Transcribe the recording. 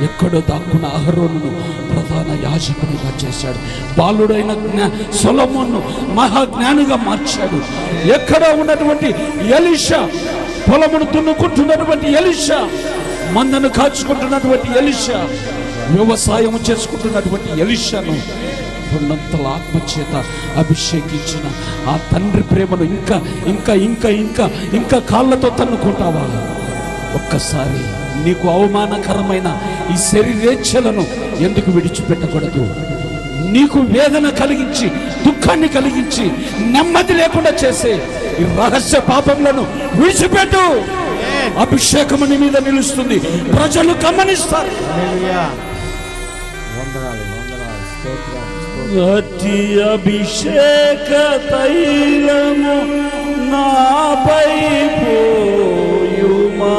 ఎక్కడో దాక్కున్న అహరోనును ప్రధాన యాజకునిగా చేశాడు. బాలుడైన సొలొమోను మహాజ్ఞానిగా మార్చాడు. ఎక్కడో ఉన్నటువంటి ఎలీషా, పొలమును దున్నుకుంటున్నటువంటి ఎలీషా, మందను కాచుకుంటున్నటువంటి ఎలీషా, వ్యవసాయం చేసుకుంటున్నటువంటి ఎలీషాను రెండంతల ఆత్మచేత అభిషేకించిన ఆ తండ్రి ప్రేమను ఇంకా ఇంకా ఇంకా ఇంకా ఇంకా కాళ్ళతో తన్నుకుంటావా? ఒక్కసారి నీకు అవమానకరమైన ఈ శరీరేచ్ఛలను ఎందుకు విడిచిపెట్టకూడదు? నీకు వేదన కలిగించి, దుఃఖాన్ని కలిగించి, నెమ్మది లేకుండా చేసే ఈ రహస్య పాపములను విడిచిపెట్టు. అభిషేకము నీ మీద నిలుస్తుంది, ప్రజలు గమనిస్తారు. అతి అభిషేక తైలము నాపై పోయుమా.